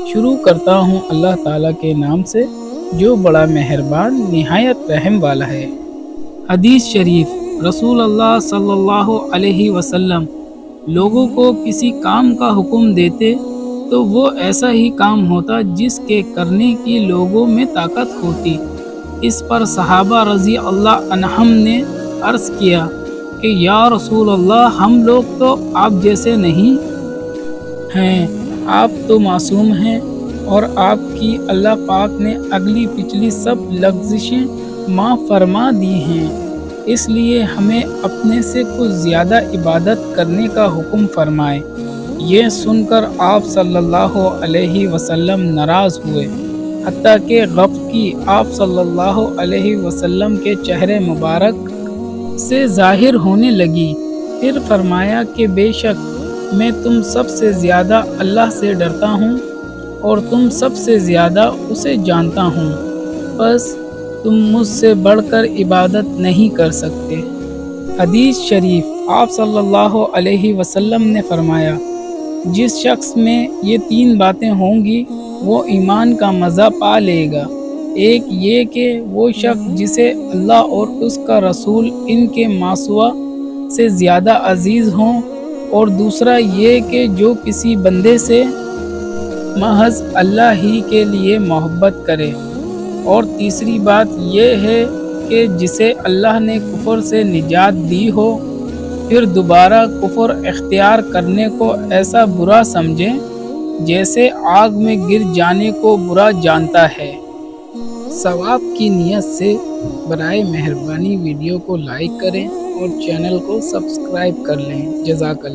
شروع کرتا ہوں اللہ تعالیٰ کے نام سے جو بڑا مہربان نہایت رحم والا ہے۔ حدیث شریف، رسول اللہ صلی اللہ علیہ وسلم لوگوں کو کسی کام کا حکم دیتے تو وہ ایسا ہی کام ہوتا جس کے کرنے کی لوگوں میں طاقت ہوتی۔ اس پر صحابہ رضی اللہ عنہم نے عرض کیا کہ یا رسول اللہ، ہم لوگ تو آپ جیسے نہیں ہیں، آپ تو معصوم ہیں اور آپ کی اللہ پاک نے اگلی پچھلی سب لغزشیں معاف فرما دی ہیں، اس لیے ہمیں اپنے سے کچھ زیادہ عبادت کرنے کا حکم فرمائے۔ یہ سن کر آپ صلی اللہ علیہ وسلم ناراض ہوئے، حتیٰ کہ غضب آپ صلی اللہ علیہ وسلم کے چہرے مبارک سے ظاہر ہونے لگی۔ پھر فرمایا کہ بے شک میں تم سب سے زیادہ اللہ سے ڈرتا ہوں اور تم سب سے زیادہ اسے جانتا ہوں، بس تم مجھ سے بڑھ کر عبادت نہیں کر سکتے۔ حدیث شریف، آپ صلی اللہ علیہ وسلم نے فرمایا، جس شخص میں یہ 3 باتیں ہوں گی وہ ایمان کا مزہ پا لے گا۔ ایک یہ کہ وہ شخص جسے اللہ اور اس کا رسول ان کے ماسوا سے زیادہ عزیز ہوں، اور دوسرا یہ کہ جو کسی بندے سے محض اللہ ہی کے لیے محبت کرے، اور تیسری بات یہ ہے کہ جسے اللہ نے کفر سے نجات دی ہو پھر دوبارہ کفر اختیار کرنے کو ایسا برا سمجھے جیسے آگ میں گر جانے کو برا جانتا ہے۔ ثواب کی نیت سے برائے مہربانی ویڈیو کو لائک کریں اور چینل کو سبسکرائب کر لیں۔ جزاک اللہ۔